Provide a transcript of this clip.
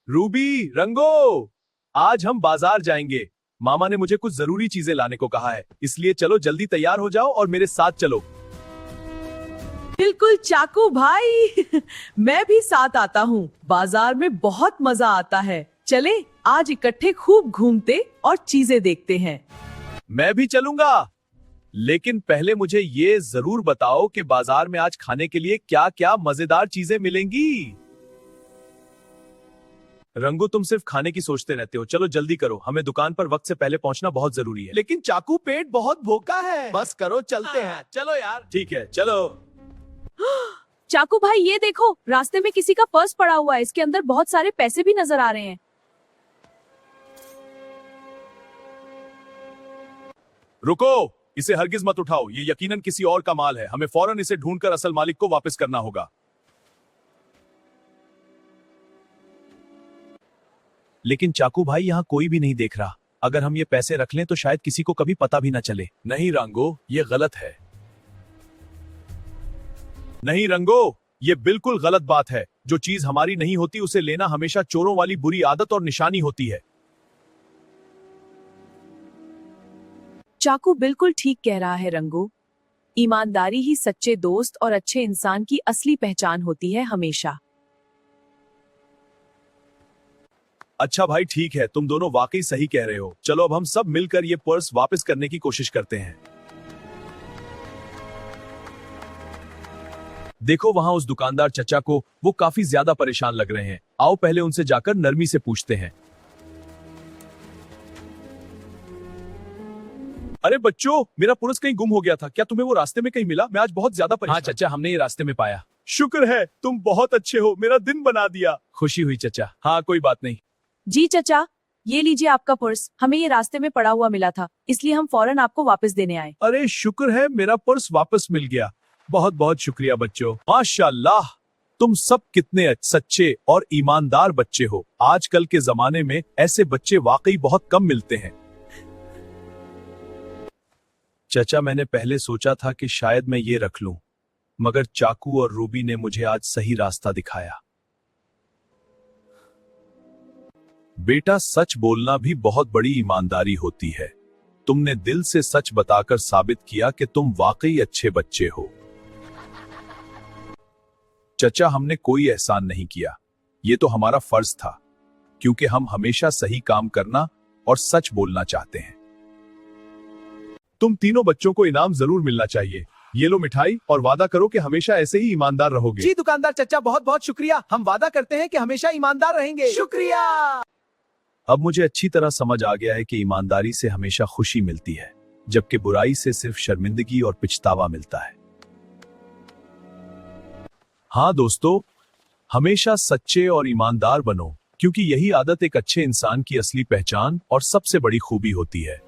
Ruby, रंगो, आज हम बाजार जाएंगे। मामा ने मुझे कुछ जरूरी चीजें लाने को कहा है, इसलिए चलो जल्दी तैयार हो जाओ और मेरे साथ चलो। बिल्कुल चाकू भाई मैं भी साथ आता हूँ। बाजार में बहुत मजा आता है। चले आज इकट्ठे खूब घूमते और चीजें देखते हैं। मैं भी चलूंगा, लेकिन पहले मुझे ये जरूर बताओ कि बाजार में आज खाने के लिए क्या क्या मजेदार चीजें मिलेंगी। रंगू, तुम सिर्फ खाने की सोचते रहते हो। चलो जल्दी करो, हमें दुकान पर वक्त से पहले पहुंचना बहुत जरूरी है। लेकिन चाकू, पेट बहुत भूखा है। बस करो, चलते हैं। चलो यार। ठीक है, चलो। चाकू भाई ये देखो, रास्ते में किसी का पर्स पड़ा हुआ है। इसके अंदर बहुत सारे पैसे भी नजर आ रहे हैं। रुको, इसे हरगिज मत उठाओ। ये यकीनन किसी और का माल है। हमें फौरन इसे ढूंढकर असल मालिक को वापस करना होगा। लेकिन चाकू भाई, यहाँ कोई भी नहीं देख रहा। अगर हम ये पैसे रख लें तो शायद किसी को कभी पता भी ना चले। नहीं रंगो, ये गलत है। नहीं रंगो, ये बिल्कुल गलत बात है। जो चीज हमारी नहीं होती उसे लेना हमेशा चोरों वाली बुरी आदत और निशानी होती है। चाकू बिल्कुल ठीक कह रहा है रंगू। ईमानदारी ही सच्चे दोस्त और अच्छे इंसान की असली पहचान होती है हमेशा। अच्छा भाई, ठीक है, तुम दोनों वाकई सही कह रहे हो। चलो अब हम सब मिलकर ये पर्स वापस करने की कोशिश करते हैं। देखो वहां उस दुकानदार चचा को, वो काफी ज्यादा परेशान लग रहे हैं। आओ पहले उनसे जाकर नरमी से पूछते हैं। अरे बच्चों, मेरा पर्स कहीं गुम हो गया था। क्या तुम्हें वो रास्ते में कहीं मिला? मैं आज बहुत ज्यादा परेशान। हाँ चचा, हमने ये रास्ते में पाया। शुक्र है, तुम बहुत अच्छे हो, मेरा दिन बना दिया। खुशी हुई चचा। हाँ कोई बात नहीं। जी चचा, ये लीजिए आपका पर्स। हमें ये रास्ते में पड़ा हुआ मिला था, इसलिए हम फौरन आपको वापस देने आए। अरे शुक्र है, मेरा पर्स वापस मिल गया। बहुत बहुत शुक्रिया बच्चों। माशाल्लाह, तुम सब कितने सच्चे और ईमानदार बच्चे हो। आजकल के जमाने में ऐसे बच्चे वाकई बहुत कम मिलते हैं। चचा, मैंने पहले सोचा था कि शायद मैं ये रख लूं, मगर चाकू और रूबी ने मुझे आज सही रास्ता दिखाया। बेटा, सच बोलना भी बहुत बड़ी ईमानदारी होती है। तुमने दिल से सच बताकर साबित किया कि तुम वाकई अच्छे बच्चे हो। चचा, हमने कोई एहसान नहीं किया, ये तो हमारा फर्ज था, क्योंकि हम हमेशा सही काम करना और सच बोलना चाहते हैं। तुम तीनों बच्चों को इनाम जरूर मिलना चाहिए। ये लो मिठाई और वादा करो कि हमेशा ऐसे ही ईमानदार रहोगे। जी दुकानदार चचा, बहुत बहुत शुक्रिया। हम वादा करते हैं कि हमेशा ईमानदार रहेंगे। शुक्रिया। अब मुझे अच्छी तरह समझ आ गया है कि ईमानदारी से हमेशा खुशी मिलती है, जबकि बुराई से सिर्फ शर्मिंदगी और पछतावा मिलता है। हाँ दोस्तों, हमेशा सच्चे और ईमानदार बनो, क्योंकि यही आदत एक अच्छे इंसान की असली पहचान और सबसे बड़ी खूबी होती है।